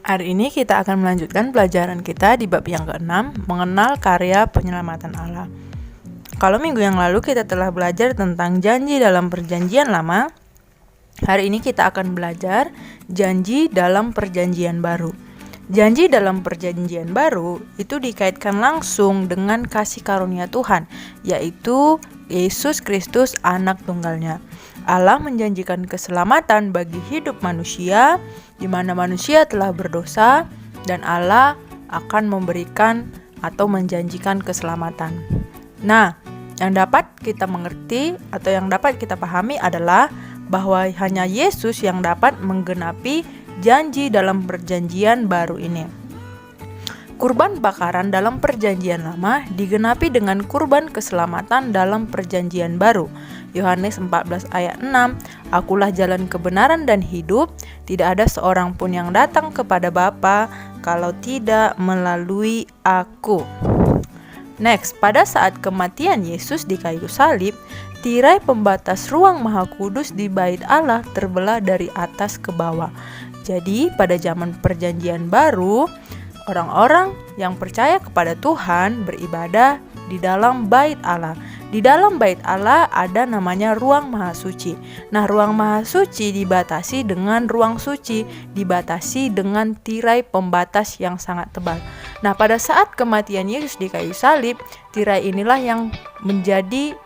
Hari ini kita akan melanjutkan pelajaran kita di bab yang ke-6, mengenal karya penyelamatan Allah. Kalau minggu yang lalu kita telah belajar tentang janji dalam perjanjian lama, hari ini kita akan belajar janji dalam perjanjian baru. Janji dalam perjanjian baru itu dikaitkan langsung dengan kasih karunia Tuhan, yaitu Yesus Kristus anak tunggalnya. Allah menjanjikan keselamatan bagi hidup manusia, di mana manusia telah berdosa, dan Allah akan memberikan atau menjanjikan keselamatan. Nah, yang dapat kita mengerti atau yang dapat kita pahami adalah bahwa hanya Yesus yang dapat menggenapi janji dalam perjanjian baru ini. Kurban bakaran dalam perjanjian lama digenapi dengan kurban keselamatan dalam perjanjian baru. Yohanes 14 ayat 6, Akulah jalan kebenaran dan hidup, tidak ada seorang pun yang datang kepada Bapa kalau tidak melalui aku. Next, pada saat kematian Yesus di kayu salib, tirai pembatas ruang Maha Kudus di bait Allah terbelah dari atas ke bawah. Jadi, pada zaman perjanjian baru, orang-orang yang percaya kepada Tuhan beribadah di dalam bait Allah. Di dalam bait Allah ada namanya ruang maha suci. Nah, ruang maha suci dibatasi dengan ruang suci, dibatasi dengan tirai pembatas yang sangat tebal. Nah, pada saat kematian Yesus di kayu salib, tirai inilah yang menjadi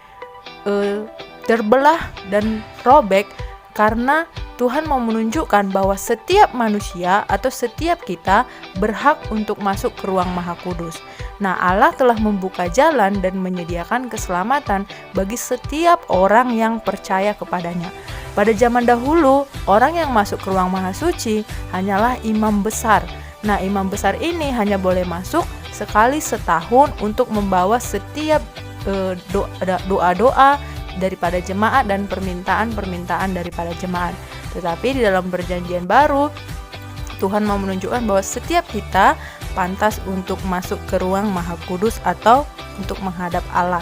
terbelah dan robek karena Tuhan mau menunjukkan bahwa setiap manusia atau setiap kita berhak untuk masuk ke ruang Maha Kudus. Nah, Allah telah membuka jalan dan menyediakan keselamatan bagi setiap orang yang percaya kepadanya. Pada zaman dahulu, orang yang masuk ke ruang Maha Suci hanyalah imam besar. Nah, imam besar ini hanya boleh masuk sekali setahun untuk membawa setiap doa-doa daripada jemaat dan permintaan-permintaan daripada jemaat. Tetapi di dalam perjanjian baru, Tuhan mau menunjukkan bahwa setiap kita pantas untuk masuk ke ruang Maha Kudus atau untuk menghadap Allah.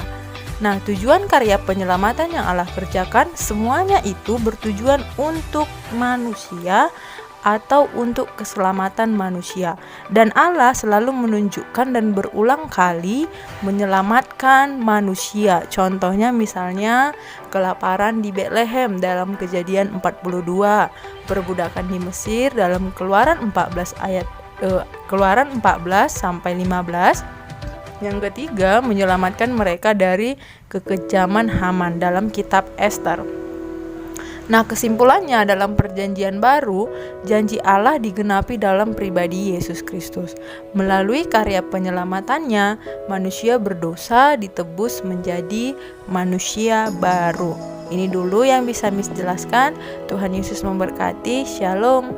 Nah, tujuan karya penyelamatan yang Allah kerjakan semuanya itu bertujuan untuk manusia atau untuk keselamatan manusia. Dan Allah selalu menunjukkan dan berulang kali menyelamatkan manusia. Contohnya misalnya kelaparan di Betlehem dalam Kejadian 42, perbudakan di Mesir dalam Keluaran 14 sampai 15. Yang ketiga, menyelamatkan mereka dari kekejaman Haman dalam kitab Ester. Nah, kesimpulannya dalam perjanjian baru, janji Allah digenapi dalam pribadi Yesus Kristus. Melalui karya penyelamatannya, manusia berdosa ditebus menjadi manusia baru. Ini dulu yang bisa Miss jelaskan. Tuhan Yesus memberkati. Shalom.